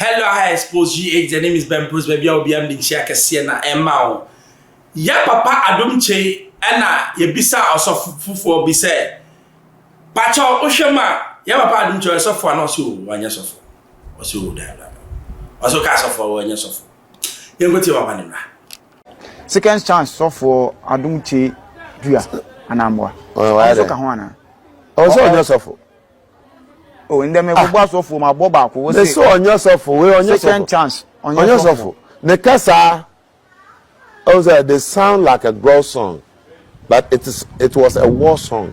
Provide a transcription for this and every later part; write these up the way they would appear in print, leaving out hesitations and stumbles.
Hello, I Xposed. The name is Ben Bruce. Baby, I'll be able to share na Emma. Ya papa Adom Kyei na ye bisa osofo bi se. Pacho ohwema ya papa Adom Kyei osofo na oso wanya sofo. Oso da. Oso ka sofo wanya sofo. Ye ngoti papa nimra. Second chance sofo Adom Kyei dua anamwa. Oso ka ho ana. Oso onye sofo. Oh, in them go sofo ma bo ba ko say. So onye sofo, we onye sofo. Second chance Onye sofo. Ne kasa also, they sound like a girl song, but it was a war song.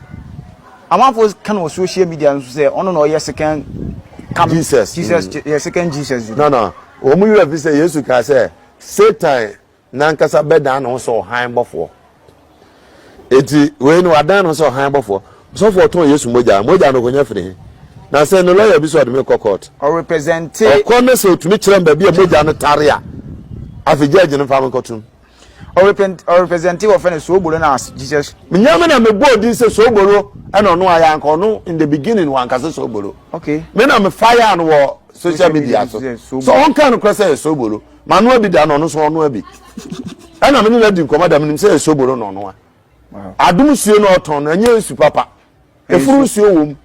I'm for kind of social media and say, oh no, yes, second Jesus. Yes, second Jesus. No. When we have say Jesus can say, Satan, Nankasa bedan also high before. It when we are done also high before. So for 2 years, Moja no go free. Now say no lawyer episode me court. Or represent or corner so to me children baby a Moja no taria. As a judge in farming cotton. Or representative of any so good as Jesus. Minyamina me board this soboro and on why I no in the beginning one case soboro. Okay. Men am fire and war social media so on kind of question soboro. Manuel be done on so no be. And I'm in the command am say soboro no no. Adum suo no ton anya su papa. Efuru suo wom.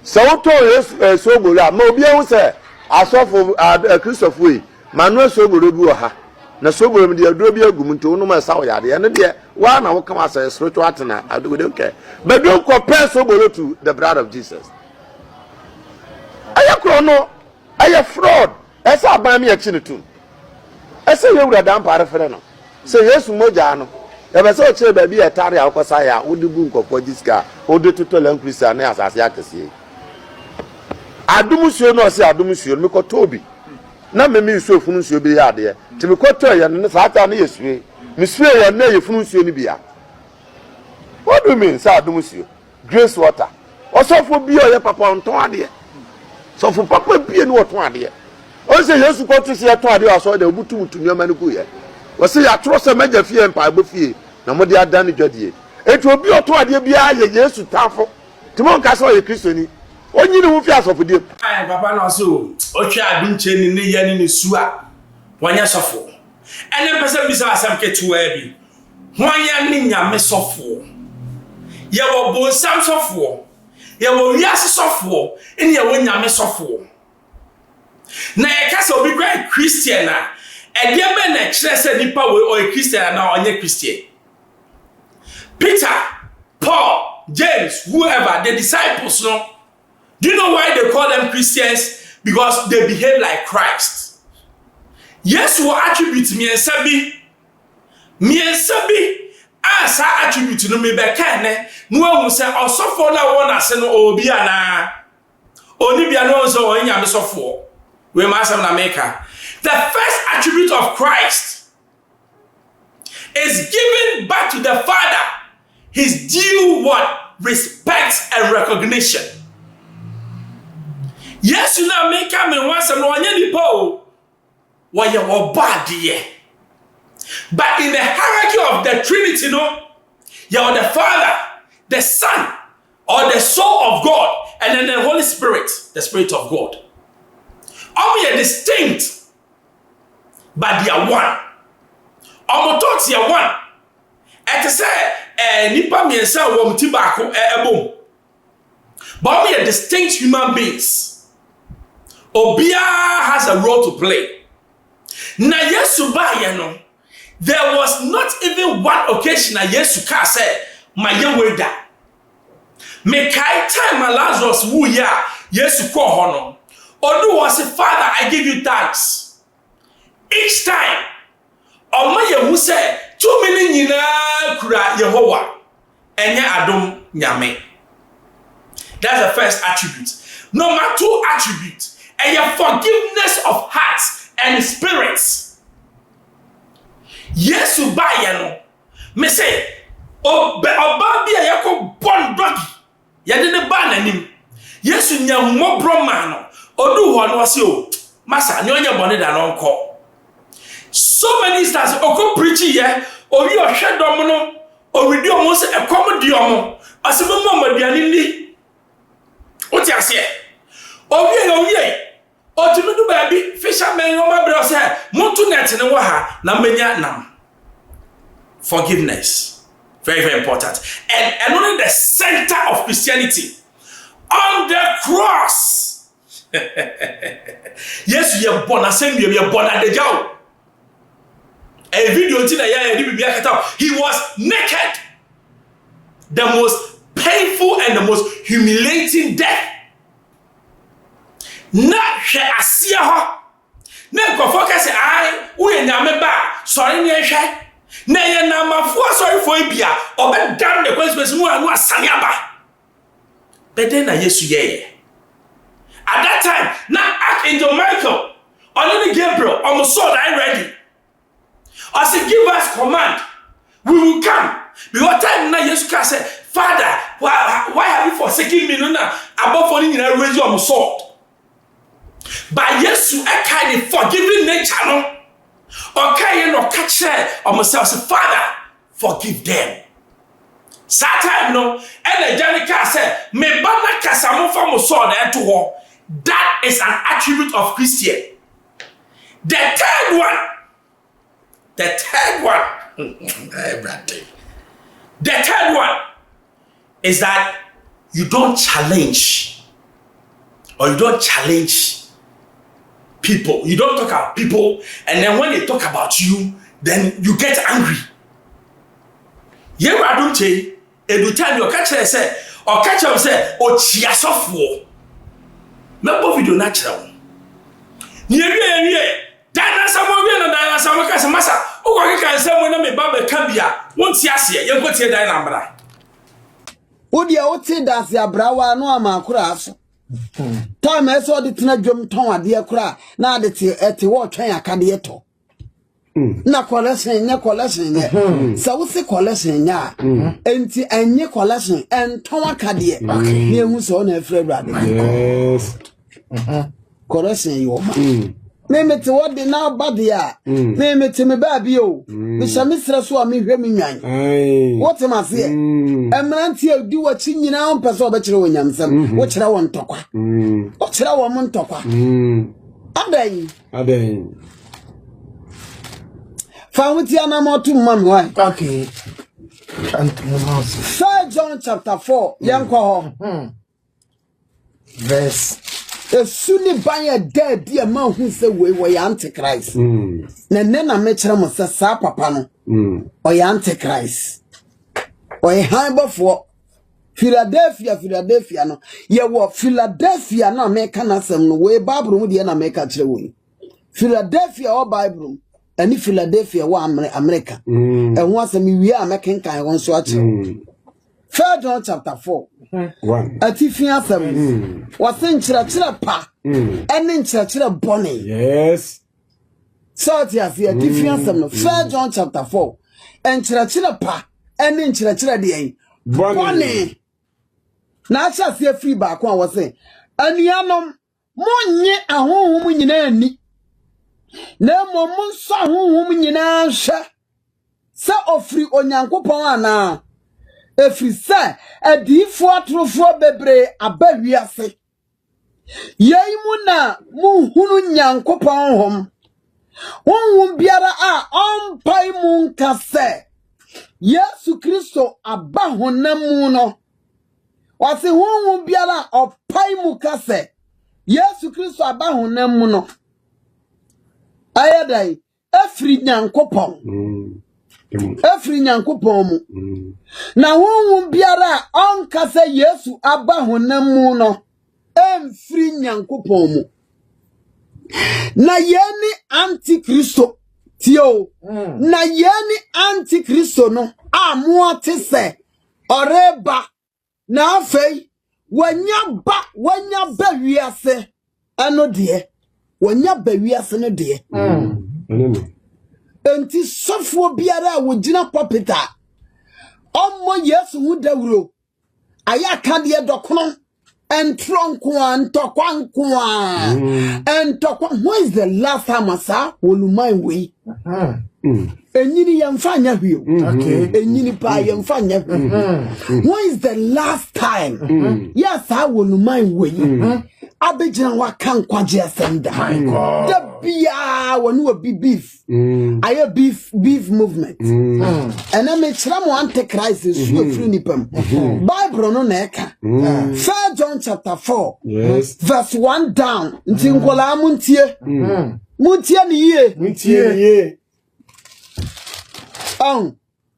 So to soboro a ma obi ehun say asofo Christopher we Manuel soboro bi ha. Na soboro me de aduro bi agum nto no ma sawo yade ene de wa na wo come as a spiritual atena we don't care but don't compare soboro to the blood of Jesus aya kro no aya fraud esa aban me achi ne tum esa ye wura dan pare fere no se Yesu moja no e be se o kire ba bi etare akosa ya wo de bu nkofo jiska wo de totolan Christian na asase akese adumusuo no se adumusuo me ko tobi na me nsuo funu nsuo bi ya de ti me kwato ya ne saata na yesue me sue ya na ye funu nsuo ni bia what do you mean say adum nsuo grace water osofo bi o ye papa onton ade sofo papa bi ni oton ade o se Yesu kwato se oton ade aso de obutu mutu nyoma ne ku ye o se ya tro se meja fie mpa agbo fie na mo de ada ne dwadie etu obi oton ade bia ye Yesu tafo ti mo nka so ye Kristo ni onyi ni wo fi asofo die Ai papa no so otwe Adom Kyei ni ye ni su a wanya sofo ene pese bisa asam ketua bi wanya ni nyame sofo ye wo bonsam sofo ye wo wiase sofo ene ye wo nyame sofo na ye kasa obi kwa Christian a ede be na kire se nipa we o Christian na onye Christian Peter, Paul, James, whoever the disciples no. Do you know why they call them Christians? Because they behave like Christ. Yes, we attribute miensabi as I attribute no me bekane no hu say osofo na won ase no obi ana oni bia no so on nyame sofo we ma asem na maker. The first attribute of Christ is giving back to the Father his due what? Respect and recognition. Yes, you now make me once and one year po why you were bad here. But in the hierarchy of the Trinity, no, you are the Father, the Son, or the soul of God, and then the Holy Spirit, the Spirit of God. All are distinct, but they are one. All thoughts are one. And to say, nipa miensa wom tibako ebom. But we are distinct human beings. Obia has a role to play. Na Yesu ba ye no, there was not even one occasion na Yesu ka say, "My yeweda." Me kai time Lazarus wu ya Yesu ko ho no. Odu was say, "Father, I give you thanks." Each time, Oma Yehu say, "Too many nyina kura Yehowa." Enye adom nyame. That's the first attribute. Number 2 attribute. And your forgiveness of hearts and spirits. Yes, you buy no. Me say, oba bia yako bon doggy. Ya didn't ban him. Yes, you nya mo bromano. Odu ho no say o. Masa nyonya bone da no nko. So many stars oko preaching here. O wi o hwedom no. O redi o mo say ekom di o mo. Asemo mo maduane ni. O ti ase. Owie Otumidu baby, fishermen no my brother say, Montu net in waha, na menya nam. Forgiveness. Very, very important. And only the center of Christianity. On the cross. Yes, you are born, you are born at the jail. A video he was naked. The most painful and the most humiliating death. Na she asia ho na ko focus I we nyame ba sorry ne hwe na ye na mafo sorry for bia obe dam the consequence mu anu asane aba beden na Yesu ye at that time na Archangel Michael only Gabriel almost saw that ready as he give us command we will come because time na Yesu can say Father why have you forsaken me no na above for ni na raise your sword. By Yesu a kind of forgiving nature, no? Okay, no catch or myself, Father, forgive them. Satan, no, and the Janica said, me bana kasamo from sword and to war. That is an attribute of Christian. The third one is that you don't challenge or you don't challenge people. You don't talk about people, and then when they talk about you, then you get angry. You Adom Kyei, every time you catch her say, or catch her say, or chia soft war. Remember video natural. Dana someone and Dana some case massa. Oh, can say when me baba cambia. Won't see us here. You go to Dana. Would you out say that's your brawa no amakura? Time I saw the tina drum ton dear cry. Now that at the war train a candidato. Na collection, so what's the collection ya? And ye collection and Toma Cadia. Near who's on a Fred Raddy. Yes. Collection you. Name it what they now body ya. Name it to me baby. Mr. Mistress who are me Remy. What am I saying? A man here do what you now pass over to Williamson. What I want to talk. What I want to talk. A day. Found the animal to Mamma. Okay. 3 John chapter 4, young call. Verse. As soon by a dead dear man who say we were Antichrist. Then I met him with a sapapano or Antichrist. Or a harbor for Philadelphia, no. Ye were Philadelphia, no make an assembly way, Bible would the make a way. Philadelphia or Bible, and if Philadelphia were America, and once we are making kind of one swatch. 3 John chapter 4. 1. A Tiffany 7 was in Chira Pa and in Chira Bonnie. Yes. So, yes, a Tiffany 7, 3 John chapter 4 and Chira Pa and in Chira D. Bonnie. Now, shall see a free back one was saying, and Yanum Monye a home in any. No more saw whom in answer. So, of free on Yankopana. If we say a deep for true for bebre a baby say, Yea muna mu hunu Yankopon home. One biara on pie moon case. Yesu Christo abahona muno. Was a one biara of pie mukase. Yesu Christo abahona muno. Ayadai, every Yankopon. Every Yankopon. Na won biara on kase Yesu abahona muno. Every Yankopon mu. Na yeni antichristo tio. Na yeni antichristo no amu te se oreba na afei wanya ba wiase ano de wanya ba wiase no de enti sofo biara wo gina popita omo Yesu hu dawuro aya ka de dokono and Tronkwan Tokwankwan and Tokwan. When is the last time I saw Wolumai we? Enyini yamfanya hiyo. Okay. Enyini pa yamfanya. When is the last time? Yes, I will mind way. Abijana wakan kwaje asenda. My God. The bia wanu be beef. Aye beef movement. And I make sure anti-crisis free nipem. Bible no neka. 3 John chapter 4. Yes. Verse 1 down. Ntinkola muntie. Muntie ni ye. Muntie ye.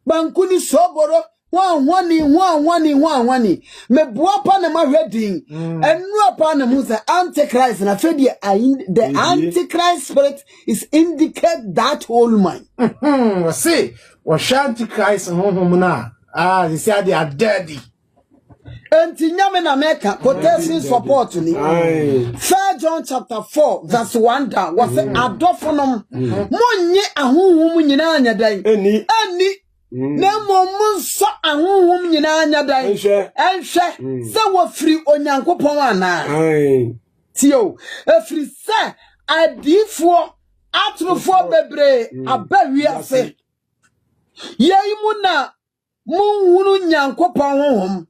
Bankuni soboro wani me buapa na ma wedding enu apa na musa antichrist na fedi the antichrist spirit is indicate that whole mind see what antichrist na they say they are dirty enti nyame na meka quotation support ni 3 John chapter 4 verse 1 down was say adofonom monye ahonhom nyina anyadan ani na momun so ahonhom nyina anyadan enhwe se wo free onyankopon ana tio efri se adifo atrofo bebre abawiase yeyimu na munhunu nyankopon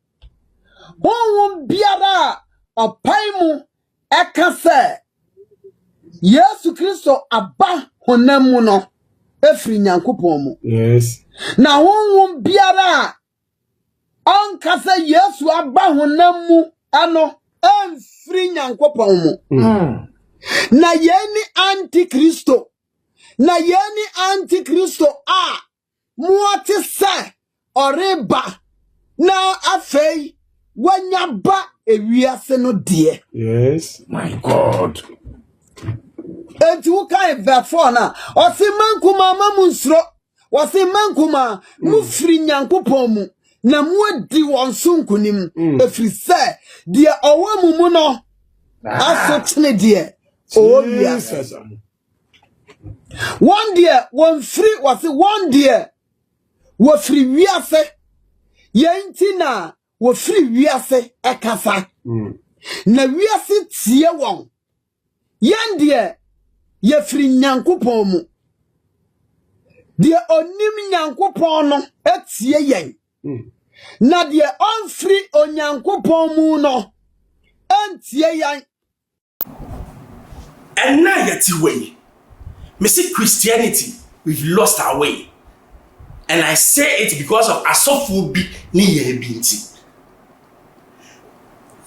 honhom biara opaimu ekase Yesu Kristo aba honamu no efri nyankopon mu yes na honhom biara onkase Yesu aba honamu ano efri nyankopon mu na yeni antikristo a muoti se oreba na afei wanyaba ewiase no die yes my God enti wuka verse 4 na osimankuma mamunsro wasimankuma mufri nyankopon mu na muadi wonsunkunim efri se die owamu mu no asotne die owiase one die one free wasi one die wo free wiase yenti na wo free wiase ekasa na wiase tie won yandie ye free nyankopon mu die onim nyankopon no etie yen na die on free onyankopon mu no entie yen and now yet way me see Christianity we've lost our way. And I say it because of asofobi ni ye binti.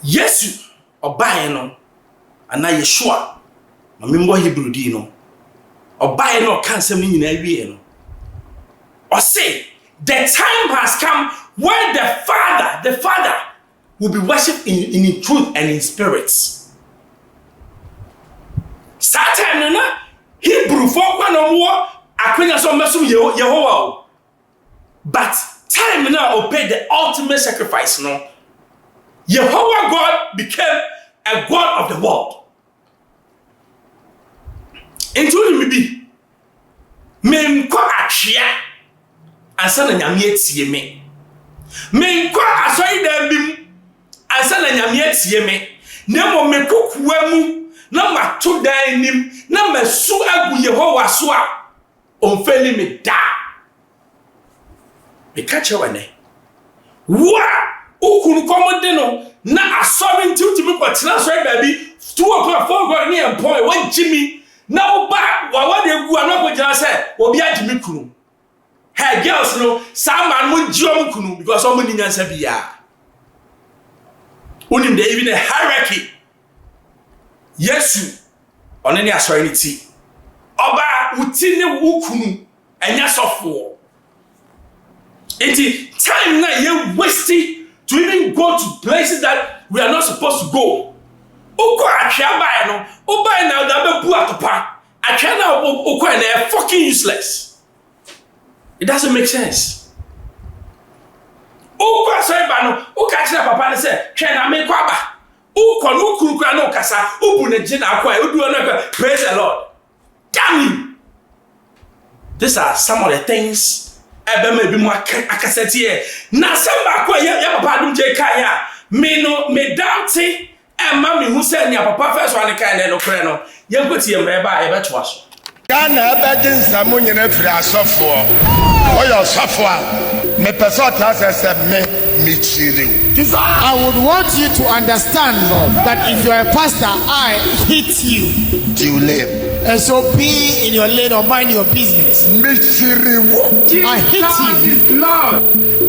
Yesu obaye no ana Yeshua ma membo Hebrew di no obaye no kan sem ni nyina wie no. O say the time has come where the Father will be worshipped in truth and in spirit. Satan na Hebrew for kwa no mo akwenya so mesum Yehovah. But time now will pay the ultimate sacrifice, no? Jehovah God became a God of the world. Including me. Memko achia ansa na nyame atie me. Memko asoi da bim ansa na nyame atie me. Na mo mekokuwa mu na mato dan nim na masu agu Jehovah so a onfeli me da. Me catch you ane. Wa ukunu komode no na asori nti me kwatena so baby 2 o'clock 4 o'clock ni employ wan Jimmy na oba wa de gu anu akojina se obi agimi kunu. Hey girls no some man mo jiom kunu because some ni nyansa bia. Unim there even a hierarchy. Yesu onani asori ni ti. Oba uti ne ukunu enya sofo. It's time now you're wasting to even go to places that we are not supposed to go. Oko achiabai no, obai now that be bu atopa. Achia now oko na fucking useless. It doesn't make sense. Oko asoiba no, oko achia papa ne say, "Hwe na me kwaba." Oko no kurukura no kasa, obu ne gina akwa, odu no praise the Lord. Damn you. These are some of the things ebe me bi mu akaseti e na samba kwa ya papa Adom Kyei kan ya Me no me doubting and mommy who said your papa first one kind of no you put your member ever to us. Ghana Bedin Samunya Nefra software. Oh, your software. Me pesota says me chiri. I would want you to understand, Lord, that if you are a pastor, I hit you. Do you live? And so be in your lane or mind your business. Me chiri wo. I hit you. Lord.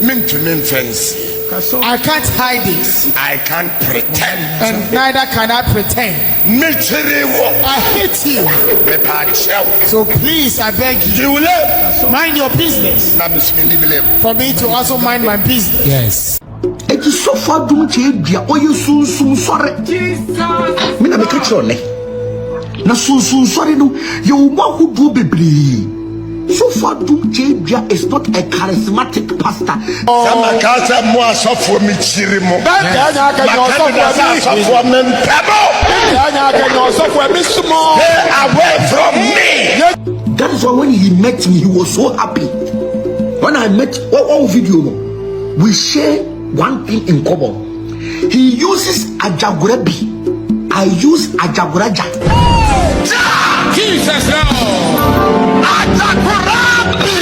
Min to min fancy. I can't hide it. I can't pretend. And neither can I pretend. Me chiri wo. I hate you. Me pa chew. So please, I beg you. Do you live? Mind your business. Na me live. For me to also mind my business. Yes. It is so far doom dia o you soon sorry. Jesus. Me na me catch on na soon sorry no you wa who do bebre. So far doom dia is not a charismatic pastor. Sama kasa mo asofo mi chiri mo. Anya ka yo asofo me pebo. Anya ka yo asofo mi small. Stay away from me. That is why when he met me, he was so happy. When I met one video, we share one thing in common. He uses Ajagurebi. I use Ajaguraja. Jesus now. Ajagurabi.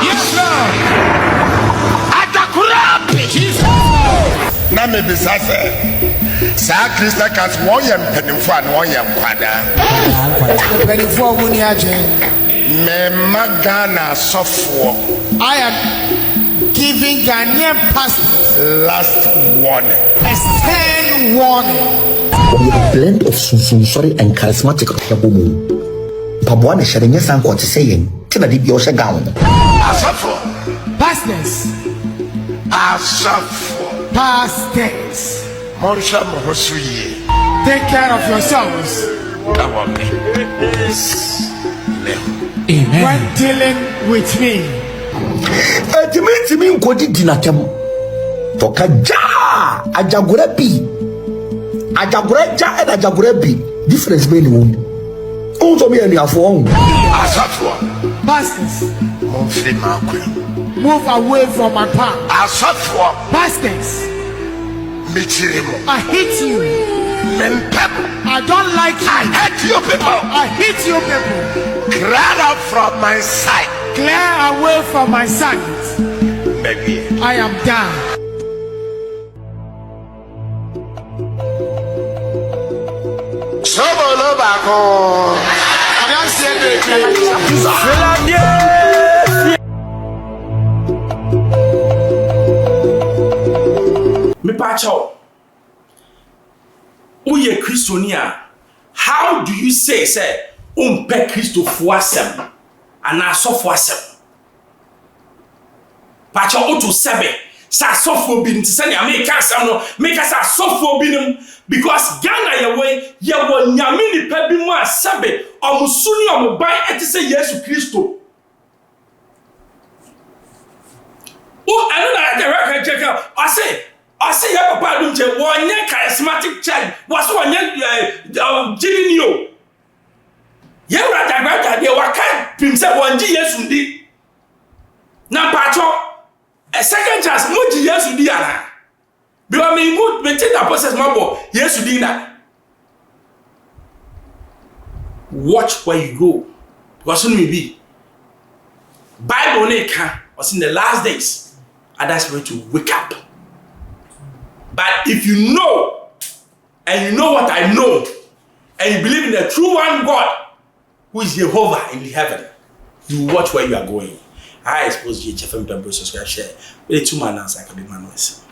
Yes, Lord. Ajagurabi. Jesus. Na me bisa se. Sa Krista kas wo yem penimfo an wo yem kwada. Penimfo wo ni aje. Me magana sofo. I am giving Ghanaian pastors Last warning. a stern warning. We have a blend of sorry and charismatic Yabumu. Pabuan is sharing a sound quite saying, Tina di Biosha gown. Asafo. Pastors. Asafo. Pastors. Monsha mohosuye. Take care of yourselves. Awame. When dealing with me. Ultimately, Kodi Dinatem. Toka ja Ajagurebi. Ajagureja and Ajagurebi. Difference between them. Also, me and your phone. Asafo. Pastors. Monfri makwe. Move away from my path. Asafo. Pastors. Michirimo. I hate you. Mempepo. I don't like you. I hate you people. I hate you people. Get out from my sight. Clear away from my sight. Baby. I am done. Sobolo bako. I don't see Me pacho. Uye Christonia. How do you say umpe Christo fuasem and aso fuasem? Pacho oto sebe sa sofo bin to send America no make us a sofo binum because Ghana ye wo nyame ni pa bi mu asebe omusuni omuban etise Yesu Kristo. Oh, I know that the record checker. I say your papa don't check one charismatic church. Was one Jirinio. You rather they were kind himself one GS undi. Now, Pacho, a second chance, more GS undi. Because me good maintain that process, my boy. Yes, you did that. Watch where you go. Because soon may be. Bible was in the last days. And that's where to wake up. But if you know, and you know what I know, and you believe in the true one God, who is Jehovah in the heaven, you watch where you are going. I expose you, Jeff and Pembrose, subscribe, share. Really, 2 man answer, I can be my noise.